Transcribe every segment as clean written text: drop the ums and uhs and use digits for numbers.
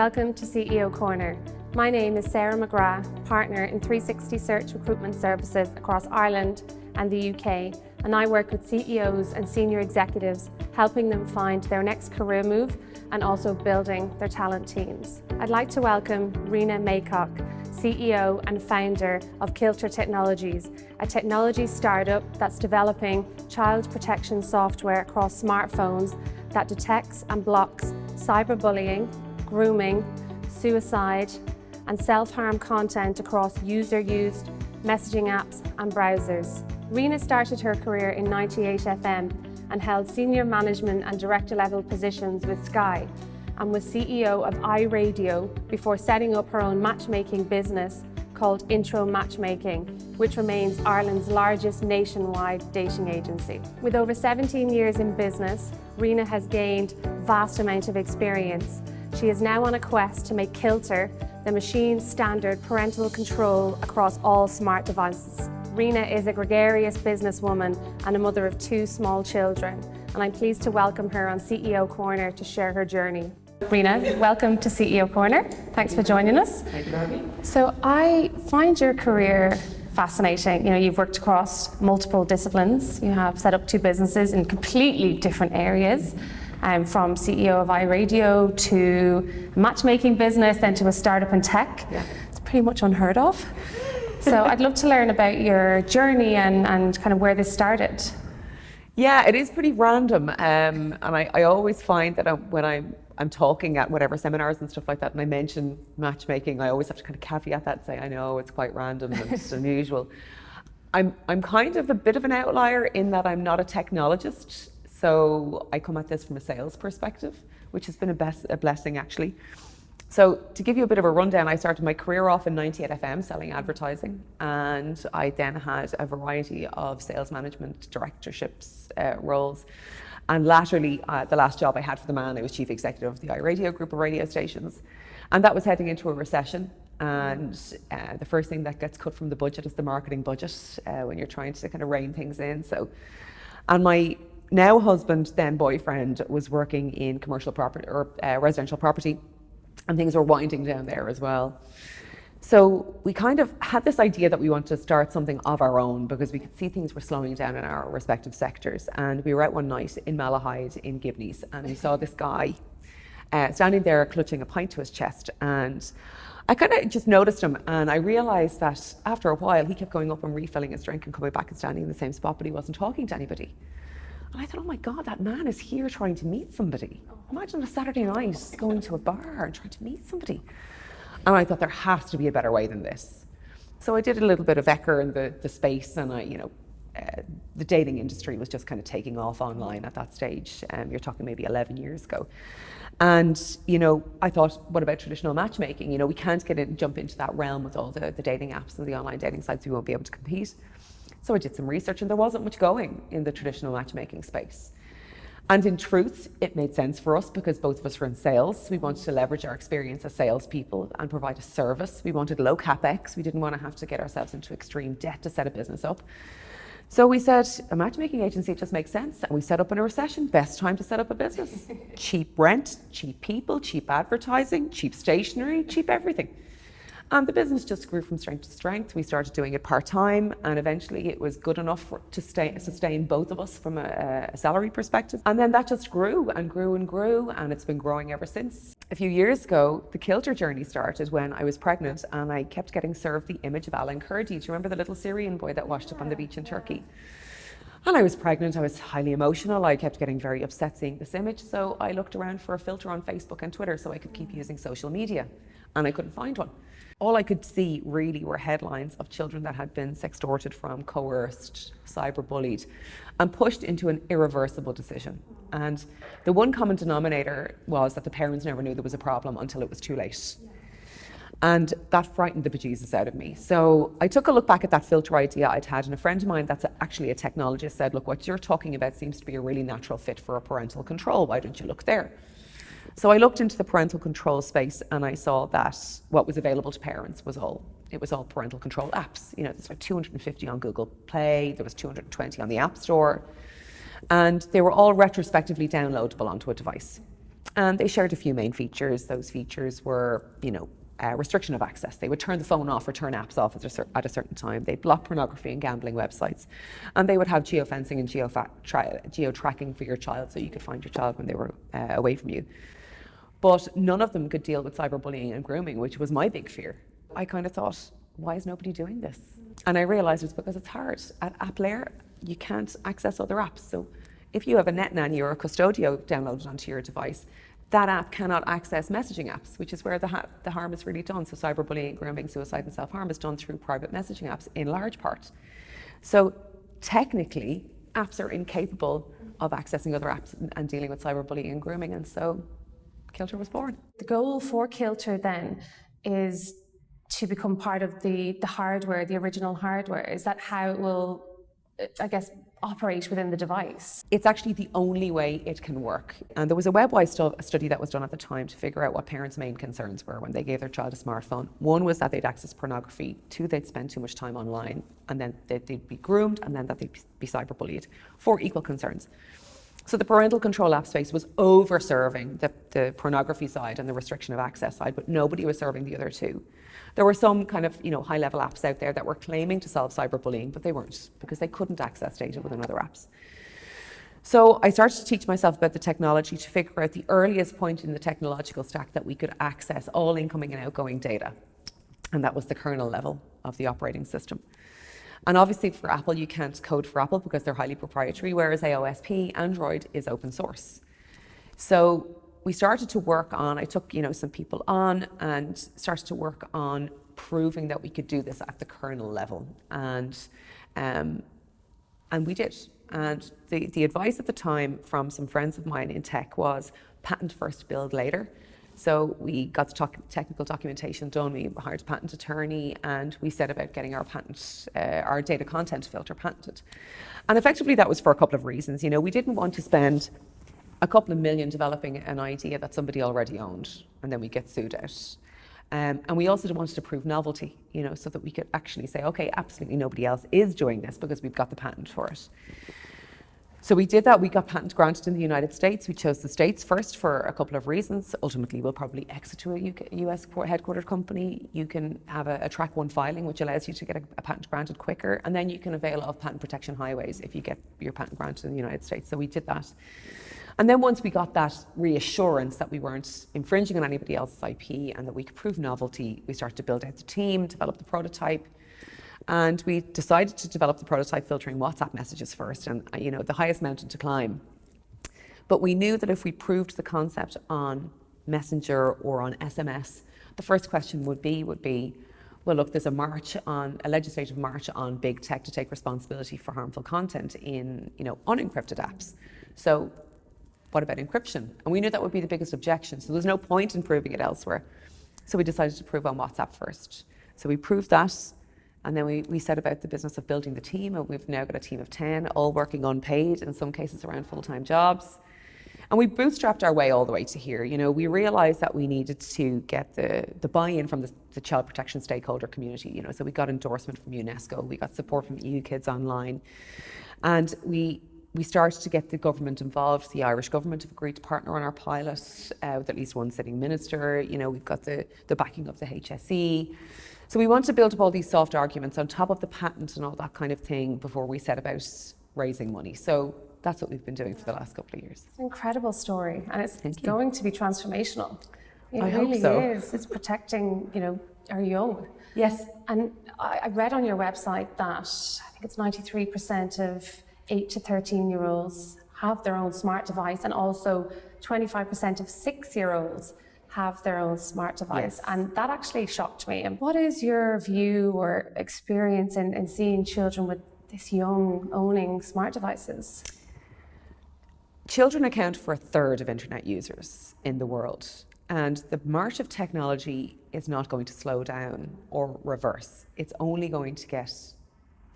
Welcome to CEO Corner. My name is Sarah McGrath, partner in 360 Search Recruitment Services across Ireland and the UK, and I work with CEOs and senior executives, helping them find their next career move and also building their talent teams. I'd like to welcome Rena Maycock, CEO and founder of Cilter Technologies, a technology startup that's developing child protection software across smartphones that detects and blocks cyberbullying, grooming, suicide, and self-harm content across user-used messaging apps and browsers. Rena started her career in 98FM and held senior management and director-level positions with Sky, and was CEO of iRadio before setting up her own matchmaking business called Intro Matchmaking, which remains Ireland's largest nationwide dating agency. With over 17 years in business, Rena has gained vast amount of experience. She is now on a quest to make Cilter the machine standard parental control across all smart devices. Rena is a gregarious businesswoman and a mother of 2 small children, and I'm pleased to welcome her on CEO Corner to share her journey. Rena, welcome to CEO Corner. Thanks for joining us. Thank you for having me. So I find your career fascinating. You know, you've worked across multiple disciplines. You have set up 2 businesses in completely different areas, from CEO of iRadio to a matchmaking business, then to a startup in tech. Yeah. It's pretty much unheard of. So I'd love to learn about your journey and kind of where this started. Yeah, it is pretty random, and I always find that when I'm talking at whatever seminars and stuff like that, and I mention matchmaking, I always have to kind of caveat that and say, I know it's quite random and it's unusual. I'm kind of a bit of an outlier in that I'm not a technologist, so I come at this from a sales perspective, which has been a blessing actually. So to give you a bit of a rundown, I started my career off in 98FM selling advertising, and I then had a variety of sales management directorships roles. And latterly, the last job I had for the man, I was chief executive of the iRadio group of radio stations. And that was heading into a recession. And the first thing that gets cut from the budget is the marketing budget when you're trying to kind of rein things in. And my now husband, then boyfriend, was working in commercial property or residential property. And things were winding down there as well. So we kind of had this idea that we wanted to start something of our own because we could see things were slowing down in our respective sectors. And we were out one night in Malahide in Gibneys, and we saw this guy standing there clutching a pint to his chest. And I kind of just noticed him, and I realised that after a while he kept going up and refilling his drink and coming back and standing in the same spot, but he wasn't talking to anybody. And I thought, oh my God, that man is here trying to meet somebody. Imagine a Saturday night going to a bar and trying to meet somebody. And I thought there has to be a better way than this. So I did a little bit of Ecker in the space, and the dating industry was just kind of taking off online at that stage. You're talking maybe 11 years ago. And, I thought, what about traditional matchmaking? We can't jump into that realm with all the dating apps and the online dating sites. We won't be able to compete. So I did some research, and there wasn't much going in the traditional matchmaking space. And in truth, it made sense for us because both of us were in sales. We wanted to leverage our experience as salespeople and provide a service. We wanted low capex. We didn't want to have to get ourselves into extreme debt to set a business up. So we said, a matchmaking agency just makes sense. And we set up in a recession, best time to set up a business. Cheap rent, cheap people, cheap advertising, cheap stationery, cheap everything. And the business just grew from strength to strength. We started doing it part-time, and eventually it was good enough to sustain both of us from a salary perspective. And then that just grew and grew and grew, and it's been growing ever since. A few years ago, the Cilter journey started when I was pregnant, and I kept getting served the image of Alan Kurdi. Do you remember the little Syrian boy that washed up on the beach in Turkey? And I was pregnant, I was highly emotional, I kept getting very upset seeing this image, so I looked around for a filter on Facebook and Twitter so I could keep using social media, and I couldn't find one. All I could see really were headlines of children that had been sextorted from, coerced, cyberbullied, and pushed into an irreversible decision. And the one common denominator was that the parents never knew there was a problem until it was too late. And that frightened the bejesus out of me. So I took a look back at that filter idea I'd had, and a friend of mine that's actually a technologist said, look, what you're talking about seems to be a really natural fit for a parental control. Why don't you look there? So I looked into the parental control space, and I saw that what was available to parents was all parental control apps. There's like 250 on Google Play, there was 220 on the App Store, and they were all retrospectively downloadable onto a device. And they shared a few main features. Those features were, restriction of access. They would turn the phone off or turn apps off at a certain time. They'd block pornography and gambling websites. And they would have geofencing and geo-tracking for your child so you could find your child when they were away from you. But none of them could deal with cyberbullying and grooming, which was my big fear. I kind of thought, why is nobody doing this? And I realised it's because it's hard. At app layer, you can't access other apps. So if you have a net nanny or a Custodio downloaded onto your device, that app cannot access messaging apps, which is where the harm is really done. So cyberbullying, grooming, suicide and self-harm is done through private messaging apps in large part. So technically, apps are incapable of accessing other apps and dealing with cyberbullying and grooming, and so Cilter was born. The goal for Cilter then is to become part of the hardware, the original hardware. Is that how it will, I guess, operate within the device? It's actually the only way it can work. And there was a web-wide study that was done at the time to figure out what parents' main concerns were when they gave their child a smartphone. One was that they'd access pornography. Two, they'd spend too much time online. And then they'd be groomed, and then that they'd be cyberbullied. 4 equal concerns. So the parental control app space was over-serving the pornography side and the restriction of access side, but nobody was serving the other two. There were some kind of high-level apps out there that were claiming to solve cyberbullying, but they weren't, because they couldn't access data within other apps. So I started to teach myself about the technology to figure out the earliest point in the technological stack that we could access all incoming and outgoing data. And that was the kernel level of the operating system. And obviously for Apple, you can't code for Apple because they're highly proprietary, whereas AOSP, Android, is open source. So we started to work on, I took some people on and started to work on proving that we could do this at the kernel level. And we did. And the advice at the time from some friends of mine in tech was patent first, build later. So we got the technical documentation done, we hired a patent attorney, and we set about getting our data content filter patented. And effectively that was for a couple of reasons. We didn't want to spend a couple of million developing an idea that somebody already owned, and then we get sued out. And we also wanted to prove novelty, so that we could actually say, okay, absolutely nobody else is doing this because we've got the patent for it. So we did that. We got patent granted in the United States. We chose the States first for a couple of reasons. Ultimately, we'll probably exit to a US headquartered company. You can have a track 1 filing, which allows you to get a patent granted quicker. And then you can avail of patent protection highways if you get your patent granted in the United States. So we did that. And then once we got that reassurance that we weren't infringing on anybody else's IP and that we could prove novelty, we started to build out the team, develop the prototype. And we decided to develop the prototype filtering WhatsApp messages first, and the highest mountain to climb. But we knew that if we proved the concept on Messenger or on SMS, the first question would be, well, look, there's a legislative march on big tech to take responsibility for harmful content in, unencrypted apps. So what about encryption? And we knew that would be the biggest objection. So there's no point in proving it elsewhere. So we decided to prove on WhatsApp first. So we proved that. And then we set about the business of building the team, and we've now got a team of 10, all working unpaid, in some cases around full-time jobs. And we bootstrapped our way all the way to here. We realized that we needed to get the buy-in from the child protection stakeholder community. So we got endorsement from UNESCO, we got support from EU Kids Online, and we started to get the government involved. The Irish government have agreed to partner on our pilot with at least one sitting minister. We've got the backing of the HSE. So we want to build up all these soft arguments on top of the patent and all that kind of thing before we set about raising money. So that's what we've been doing for the last couple of years. It's an incredible story, and it's going to be transformational. It I really hope so. is. It's protecting, our young. Yes. And I read on your website that I think it's 93% of 8 to 13-year-olds have their own smart device, and also 25% of 6-year-olds have their own smart device. Yes. And that actually shocked me. And what is your view or experience in seeing children with this young owning smart devices? Children account for 1/3 of internet users in the world. And the march of technology is not going to slow down or reverse. It's only going to get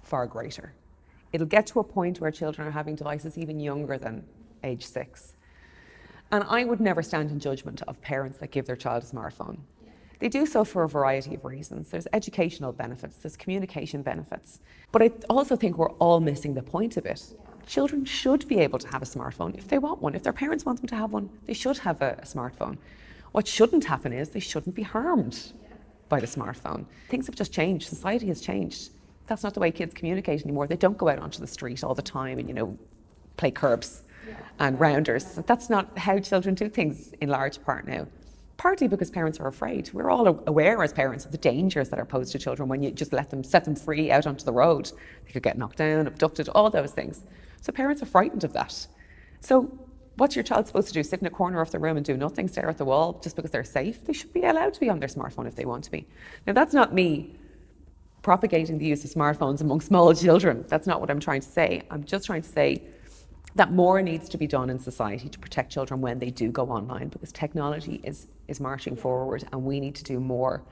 far greater. It'll get to a point where children are having devices even younger than age 6. And I would never stand in judgment of parents that give their child a smartphone. They do so for a variety of reasons. There's educational benefits, there's communication benefits. But I also think we're all missing the point of it. Children should be able to have a smartphone if they want one. If their parents want them to have one, they should have a smartphone. What shouldn't happen is they shouldn't be harmed by the smartphone. Things have just changed. Society has changed. That's not the way kids communicate anymore. They don't go out onto the street all the time and, play curbs and rounders. That's not how children do things in large part now. Partly because parents are afraid. We're all aware as parents of the dangers that are posed to children when you just set them free out onto the road. They could get knocked down, abducted, all those things. So parents are frightened of that. So what's your child supposed to do? Sit in a corner of the room and do nothing, stare at the wall just because they're safe? They should be allowed to be on their smartphone if they want to be. Now, that's not me propagating the use of smartphones among small children. That's not what I'm trying to say. I'm just trying to say that more needs to be done in society to protect children when they do go online, because technology is marching forward and we need to do more.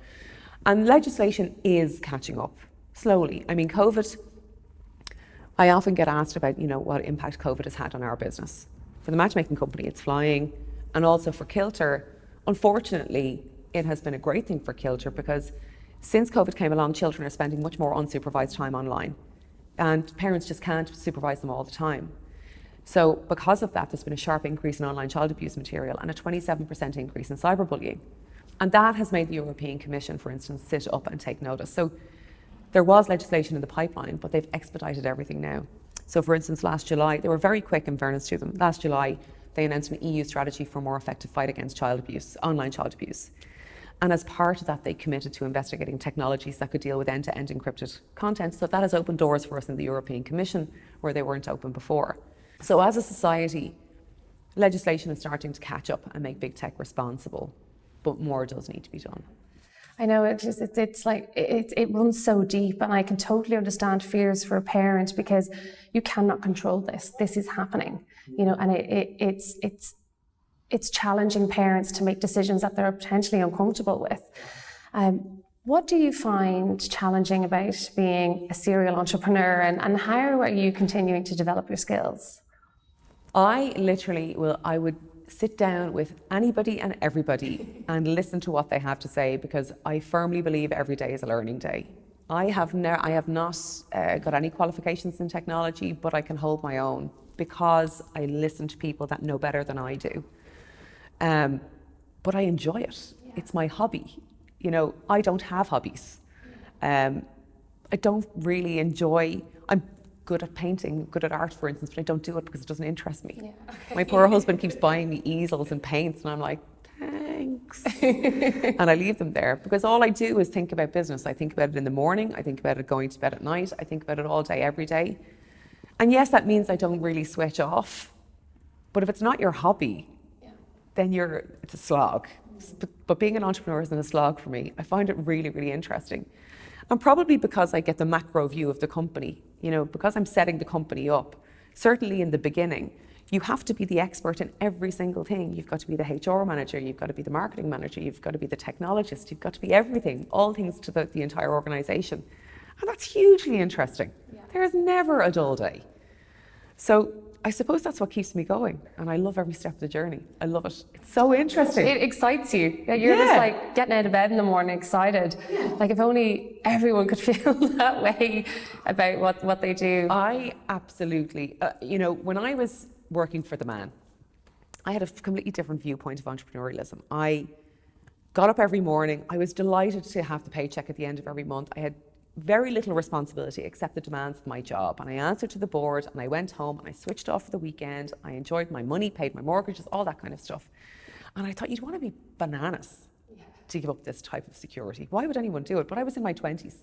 And legislation is catching up slowly. I mean, COVID, I often get asked about, what impact COVID has had on our business. For the matchmaking company, it's flying. And also for Cilter, unfortunately, it has been a great thing for Cilter because since COVID came along, children are spending much more unsupervised time online. And parents just can't supervise them all the time. So because of that, there's been a sharp increase in online child abuse material and a 27% increase in cyberbullying. And that has made the European Commission, for instance, sit up and take notice. So there was legislation in the pipeline, but they've expedited everything now. So for instance, last July, they were very quick in fairness to them. Last July, they announced an EU strategy for a more effective fight against child abuse, online child abuse. And as part of that, they committed to investigating technologies that could deal with end-to-end encrypted content. So that has opened doors for us in the European Commission where they weren't open before. So as a society, legislation is starting to catch up and make big tech responsible, but more does need to be done. I know it runs so deep, and I can totally understand fears for a parent because you cannot control this. This is happening, and it's challenging parents to make decisions that they're potentially uncomfortable with. What do you find challenging about being a serial entrepreneur, and how are you continuing to develop your skills? I would sit down with anybody and everybody and listen to what they have to say, because I firmly believe every day is a learning day. I have not got any qualifications in technology, but I can hold my own because I listen to people that know better than I do. But I enjoy it. It's my hobby. I don't have hobbies. I don't really I'm good at painting, good at art, for instance, but I don't do it because it doesn't interest me. Yeah, okay. My poor husband keeps buying me easels and paints, and I'm like, thanks. And I leave them there because all I do is think about business. I think about it in the morning, I think about it going to bed at night, I think about it all day, every day. And yes, that means I don't really switch off. But if it's not your hobby, then it's a slog. But being an entrepreneur isn't a slog for me. I find it really, really interesting. And probably because I get the macro view of the company, because I'm setting the company up, certainly in the beginning, you have to be the expert in every single thing. You've got to be the HR manager, you've got to be the marketing manager, you've got to be the technologist, you've got to be everything, all things to the entire organization. And that's hugely interesting. Yeah. There is never a dull day. So I suppose that's what keeps me going, and I love every step of the journey. I love it. It's so interesting. It excites you. You're just like getting out of bed in the morning excited. Yeah. Like if only everyone could feel that way about what they do. I absolutely, when I was working for the man, I had a completely different viewpoint of entrepreneurialism. I got up every morning. I was delighted to have the paycheck at the end of every month. I had very little responsibility except the demands of my job, and I answered to the board, and I went home and I switched off for the weekend. I enjoyed my money, paid my mortgages, all that kind of stuff. And I thought, you'd want to be bananas to give up this type of security. Why would anyone do it? But I was in my 20s.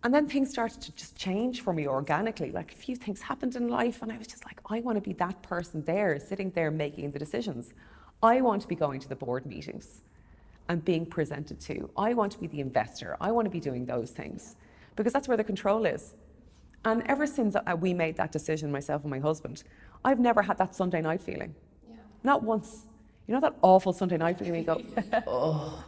And then things started to just change for me organically. Like a few things happened in life, and I was just like, I want to be that person there, sitting there making the decisions. I want to be going to the board meetings and being presented to. I want to be the investor. I want to be doing those things because that's where the control is. And ever since we made that decision, myself and my husband, I've never had that Sunday night feeling. Yeah. Not once. That awful Sunday night feeling where you go, oh,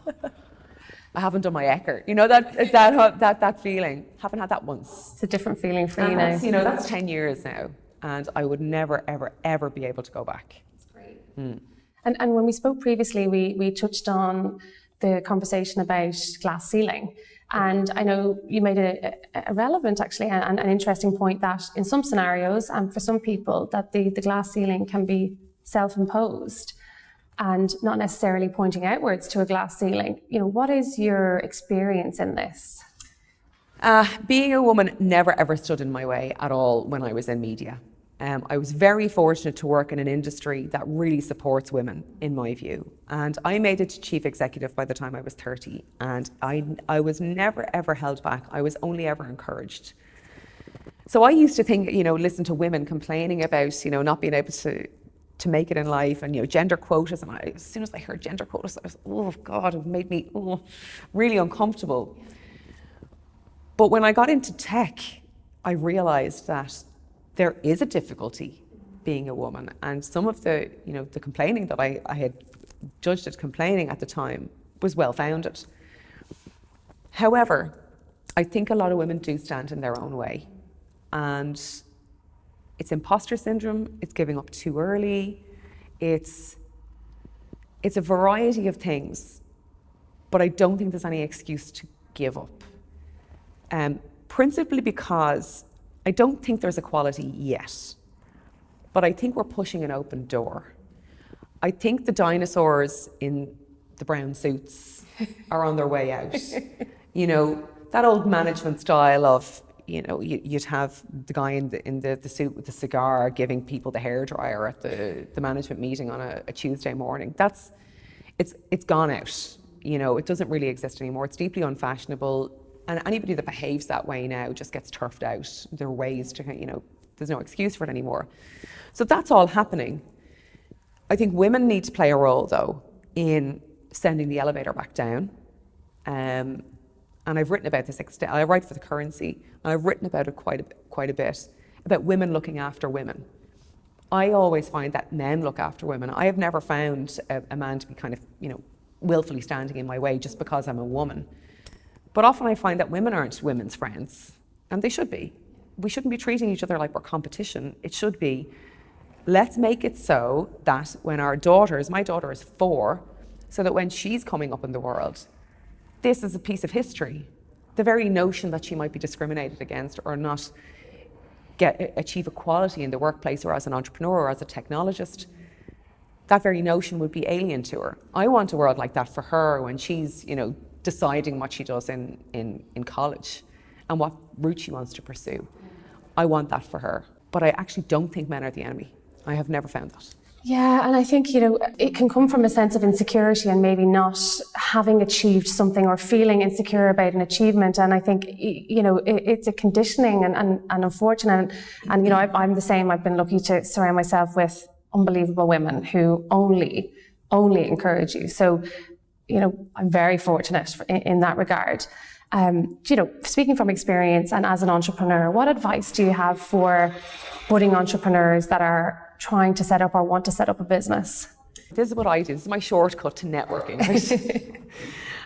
I haven't done my Eckert. That feeling. Haven't had that once. It's a different feeling for you now. That's 10 years now, and I would never, ever, ever be able to go back. That's great. And when we spoke previously, we touched on the conversation about glass ceiling. And I know you made a relevant, actually, and an interesting point that in some scenarios, and for some people, that the glass ceiling can be self-imposed and not necessarily pointing outwards to a glass ceiling. What is your experience in this? Being a woman never ever stood in my way at all when I was in media. I was very fortunate to work in an industry that really supports women, in my view. And I made it to chief executive by the time I was 30. And I was never, ever held back. I was only ever encouraged. So I used to think, listen to women complaining about, not being able to make it in life and, gender quotas. And as soon as I heard gender quotas, I was, oh God, it made me really uncomfortable. But when I got into tech, I realized that there is a difficulty being a woman, and some of the complaining that I had judged as complaining at the time was well founded. However, I think a lot of women do stand in their own way, and it's imposter syndrome, it's giving up too early, it's a variety of things, but I don't think there's any excuse to give up. Principally because I don't think there's equality yet, but I think we're pushing an open door. I think the dinosaurs in the brown suits are on their way out. That old management style of, you'd have the guy in the suit with the cigar giving people the hairdryer at the management meeting on a Tuesday morning. It's gone out. It doesn't really exist anymore. It's deeply unfashionable. And anybody that behaves that way now just gets turfed out. There are ways to, there's no excuse for it anymore. So that's all happening. I think women need to play a role, though, in sending the elevator back down. And I've written about this. I write for The Currency, and I've written about it quite a bit, about women looking after women. I always find that men look after women. I have never found a man to be kind of, willfully standing in my way just because I'm a woman. But often I find that women aren't women's friends, and they should be. We shouldn't be treating each other like we're competition. It should be, let's make it so that when my daughter is 4, so that when she's coming up in the world, this is a piece of history. The very notion that she might be discriminated against or not achieve equality in the workplace or as an entrepreneur or as a technologist, that very notion would be alien to her. I want a world like that for her when she's, deciding what she does in college and what route she wants to pursue. I want that for her. But I actually don't think men are the enemy. I have never found that. Yeah, and I think, it can come from a sense of insecurity and maybe not having achieved something or feeling insecure about an achievement. And I think, it's a conditioning and unfortunate. And, I'm the same. I've been lucky to surround myself with unbelievable women who only encourage you. So, I'm very fortunate in that regard. Speaking from experience and as an entrepreneur, what advice do you have for budding entrepreneurs that are trying to set up or want to set up a business? This is what I do. This is my shortcut to networking. Right?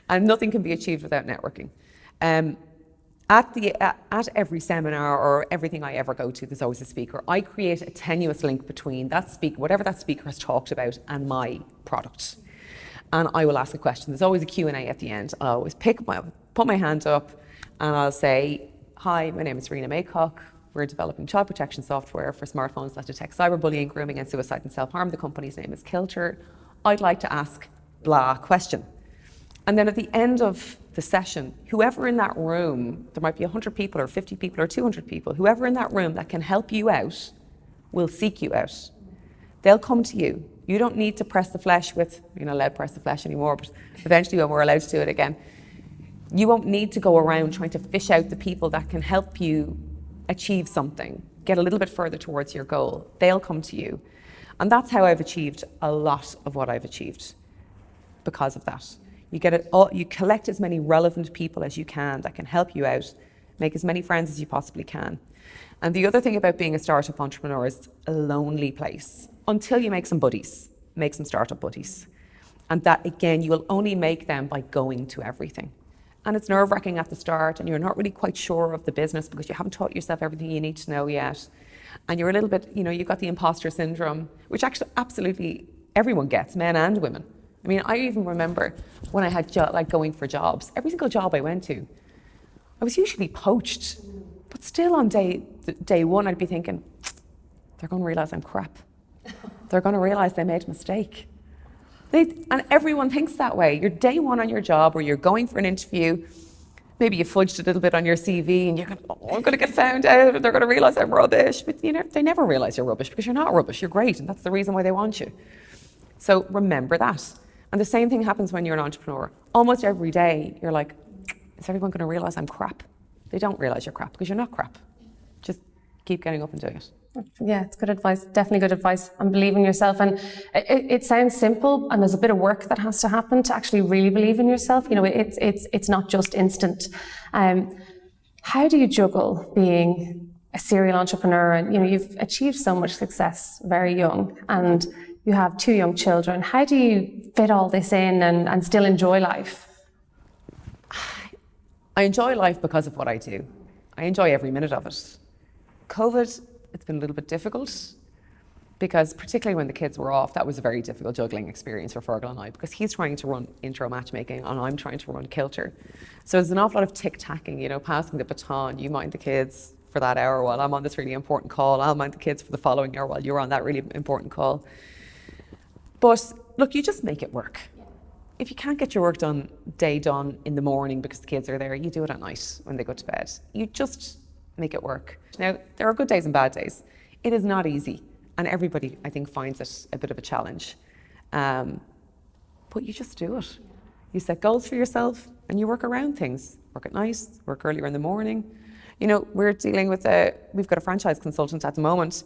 And nothing can be achieved without networking. At every seminar or everything I ever go to, there's always a speaker. I create a tenuous link between that speaker, whatever that speaker has talked about, and my product. And I will ask a question. There's always a Q&A at the end. I'll always put my hand up and I'll say, hi, my name is Rena Maycock. We're developing child protection software for smartphones that detect cyberbullying, grooming and suicide and self-harm. The company's name is Cilter. I'd like to ask blah question. And then at the end of the session, whoever in that room, there might be 100 people or 50 people or 200 people, whoever in that room that can help you out will seek you out. They'll come to you. You don't need to press the flesh with, you're not allowed to press the flesh anymore, but eventually when we're allowed to do it again, you won't need to go around trying to fish out the people that can help you achieve something, get a little bit further towards your goal. They'll come to you. And that's how I've achieved a lot of what I've achieved because of that. You collect as many relevant people as you can that can help you out, make as many friends as you possibly can. And the other thing about being a startup entrepreneur is it's a lonely place until you make some buddies, make some startup buddies. And that, again, you will only make them by going to everything. And it's nerve-wracking at the start, and you're not really quite sure of the business because you haven't taught yourself everything you need to know yet. And you're a little bit, you've got the imposter syndrome, which actually absolutely everyone gets, men and women. I mean, I even remember when I had going for jobs, every single job I went to, I was usually poached. But still on day one, I'd be thinking, they're going to realise I'm crap. They're going to realise they made a mistake. And everyone thinks that way. You're day one on your job, or you're going for an interview. Maybe you fudged a little bit on your CV and you're going, I'm going to get found out and they're going to realise I'm rubbish. But they never realise you're rubbish, because you're not rubbish, you're great, and that's the reason why they want you. So remember that. And the same thing happens when you're an entrepreneur. Almost every day you're like, is everyone going to realise I'm crap? They don't realise you're crap, because you're not crap. Just keep getting up and doing it. Yeah, it's good advice, definitely good advice, and believe in yourself. And it sounds simple, and there's a bit of work that has to happen to actually really believe in yourself. It's not just instant. How do you juggle being a serial entrepreneur? And you've achieved so much success very young, and you have 2 young children. How do you fit all this in and still enjoy life? I enjoy life because of what I do. I enjoy every minute of it. COVID, it's been a little bit difficult, because particularly when the kids were off, that was a very difficult juggling experience for Fergal and I, because he's trying to run Intro Matchmaking and I'm trying to run Cilter. So there's an awful lot of tick-tacking, passing the baton. You mind the kids for that hour while I'm on this really important call. I'll mind the kids for the following hour while you're on that really important call. But look, you just make it work. If you can't get your work done in the morning because the kids are there, you do it at night when they go to bed. You just make it work. Now, there are good days and bad days. It is not easy, and everybody, I think, finds it a bit of a challenge. But you just do it. You set goals for yourself and you work around things. Work at night, work earlier in the morning. We're dealing with we've got a franchise consultant at the moment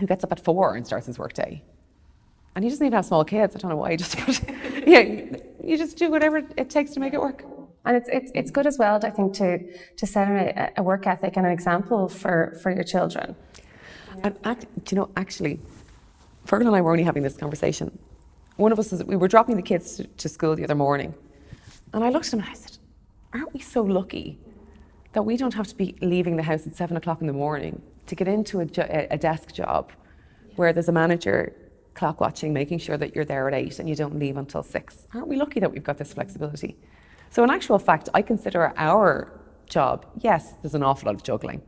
who gets up at 4 and starts his work day. And he doesn't even have small kids. I don't know why. You just do whatever it takes to make it work. And it's good as well, I think, to set a work ethic and an example for your children. And actually, Fergal and I were only having this conversation. One of us we were dropping the kids to school the other morning, and I looked at him and I said, aren't we so lucky that we don't have to be leaving the house at 7 o'clock in the morning to get into a desk job where there's a manager clock watching, making sure that you're there at 8 and you don't leave until 6. Aren't we lucky that we've got this flexibility? So in actual fact, I consider our job, yes, there's an awful lot of juggling,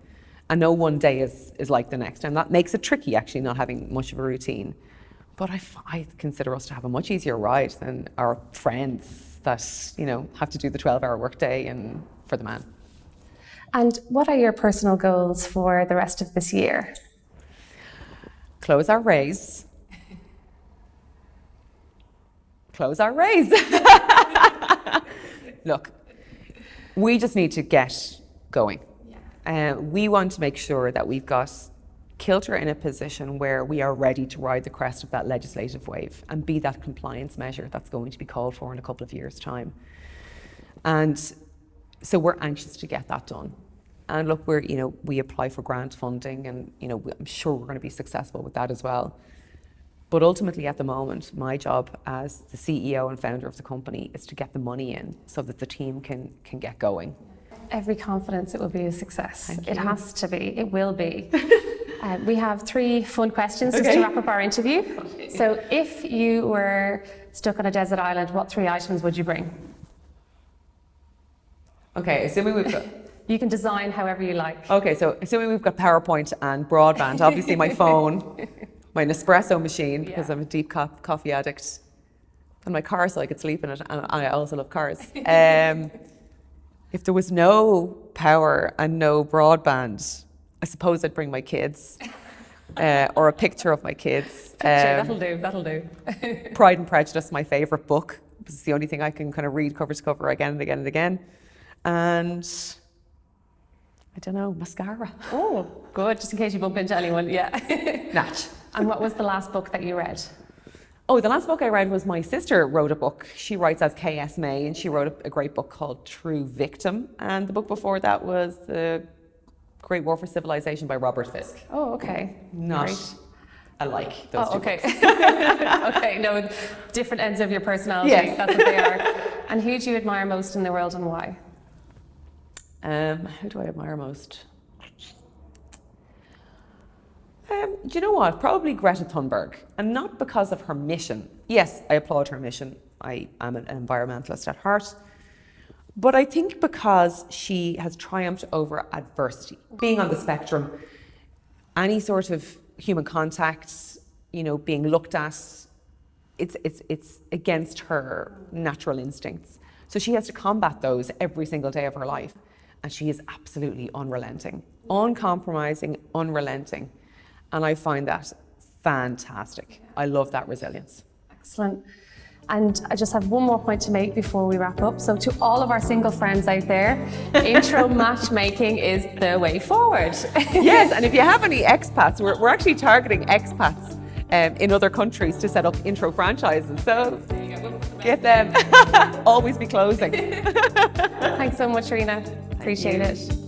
and no one day is like the next, and that makes it tricky, actually, not having much of a routine. But I consider us to have a much easier ride than our friends that have to do the 12-hour workday and for the man. And what are your personal goals for the rest of this year? Close our raise. Close our raise. Look, we just need to get going. We want to make sure that we've got Cilter in a position where we are ready to ride the crest of that legislative wave and be that compliance measure that's going to be called for in a couple of years' time. And so we're anxious to get that done. And look, we apply for grant funding, and I'm sure we're going to be successful with that as well. But ultimately, at the moment, my job as the CEO and founder of the company is to get the money in so that the team can get going. Every confidence it will be a success. Thank It you. has to be. It will be. We have 3 fun questions just to wrap up our interview. Okay. So if you were stuck on a desert island, what 3 items would you bring? Okay, assuming we've got... You can design however you like. Okay, so assuming we've got PowerPoint and broadband, obviously my phone, my Nespresso machine, because I'm a deep coffee addict, and my car so I could sleep in it, and I also love cars. If there was no power and no broadband, I suppose I'd bring my kids, or a picture of my kids. That'll do. Pride and Prejudice, my favourite book. It's the only thing I can kind of read cover to cover again and again and again. And I don't know, mascara. Oh, good, just in case you bump into anyone, yeah. Natch. And what was the last book that you read? Oh, the last book I read was my sister wrote a book. She writes as K.S. May, and she wrote a great book called True Victim. And the book before that was The Great War for Civilization by Robert Fisk. Oh, okay. Not Great. alike, those two okay. books. Okay, no, different ends of your personality, Yes. That's what they are. And who do you admire most in the world and why? Who do I admire most? Do you know what? Probably Greta Thunberg, and not because of her mission. Yes, I applaud her mission. I am an environmentalist at heart, But I think because she has triumphed over adversity, being on the spectrum, any sort of human contact, being looked at, it's against her natural instincts. So she has to combat those every single day of her life. And she is absolutely unrelenting, uncompromising, unrelenting. And I find that fantastic. I love that resilience. Excellent. And I just have one more point to make before we wrap up. So to all of our single friends out there, Intro Matchmaking is the way forward. Yes, and if you have any expats, we're actually targeting expats in other countries to set up intro franchises. So get them. Always be closing. Thanks so much, Rena. Appreciate it.